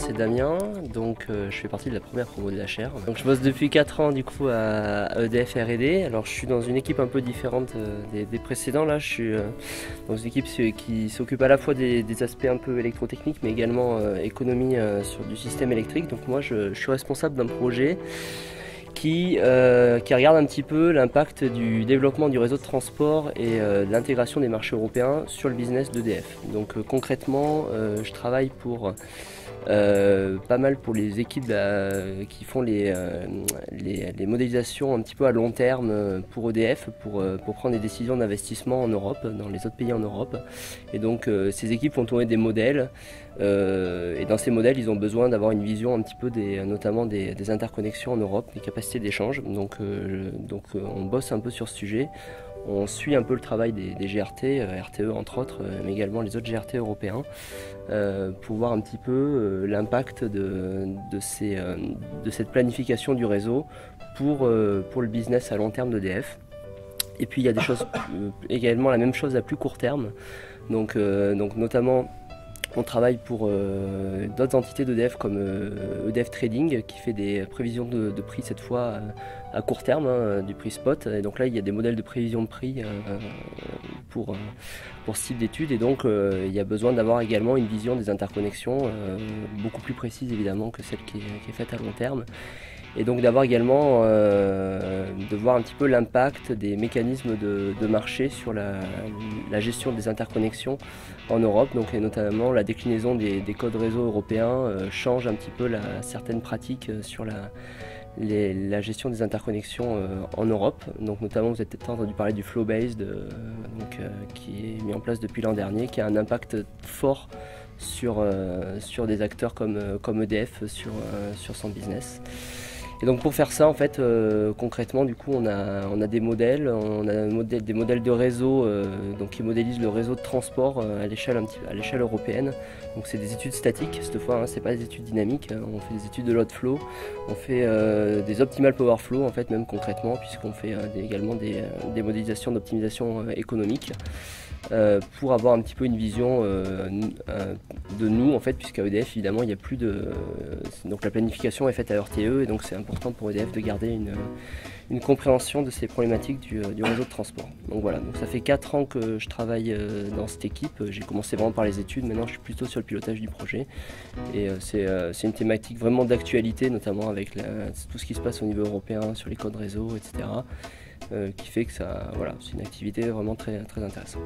c'est Damien, donc je fais partie de la première promo de la chaire. Donc je bosse depuis 4 ans du coup à EDF R&D. Alors je suis dans une équipe un peu différente des précédents. Là je suis dans une équipe qui s'occupe à la fois des aspects un peu électrotechniques mais également économie sur du système électrique. Donc moi je suis responsable d'un projet qui regarde un petit peu l'impact du développement du réseau de transport et de l'intégration des marchés européens sur le business d'EDF. Donc concrètement, je travaille pour pas mal pour les équipes qui font les modélisations un petit peu à long terme pour EDF, pour prendre des décisions d'investissement en Europe, dans les autres pays en Europe. Et donc ces équipes font tourner des modèles et dans ces modèles ils ont besoin d'avoir une vision un petit peu notamment des interconnexions en Europe, des capacités d'échange. Donc on bosse un peu sur ce sujet. On suit un peu le travail des GRT, RTE entre autres, mais également les autres GRT européens, pour voir un petit peu l'impact de cette planification du réseau pour le business à long terme d'EDF. Et puis il y a des choses, également la même chose à plus court terme, donc notamment on travaille pour d'autres entités d'EDF comme EDF Trading qui fait des prévisions de prix cette fois à court terme, du prix spot. Et donc là il y a des modèles de prévision de prix pour ce type d'études et donc il y a besoin d'avoir également une vision des interconnexions beaucoup plus précise évidemment que celle qui est faite à long terme. Et donc d'avoir également, de voir un petit peu l'impact des mécanismes de marché sur la gestion des interconnexions en Europe, donc, et notamment la déclinaison des codes réseau européens change un petit peu certaines pratiques sur la gestion des interconnexions en Europe. Donc notamment vous avez peut-être entendu parler du flow-based qui est mis en place depuis l'an dernier, qui a un impact fort sur des acteurs comme EDF sur son business. Et donc pour faire ça, en fait, concrètement, du coup, on a des modèles, des modèles de réseau donc qui modélisent le réseau de transport à l'échelle européenne. Donc c'est des études statiques cette fois, c'est pas des études dynamiques. On fait des études de load flow, on fait des optimal power flow en fait même concrètement, puisqu'on fait également des modélisations d'optimisation économique. Pour avoir un petit peu une vision de nous en fait, puisqu'à EDF évidemment il n'y a plus donc la planification est faite à RTE et donc c'est important pour EDF de garder une compréhension de ces problématiques du réseau de transport. Donc voilà, donc ça fait 4 ans que je travaille dans cette équipe. J'ai commencé vraiment par les études, maintenant je suis plutôt sur le pilotage du projet et c'est une thématique vraiment d'actualité, notamment avec tout ce qui se passe au niveau européen sur les codes réseau, etc. Qui fait que c'est une activité vraiment très, très intéressante.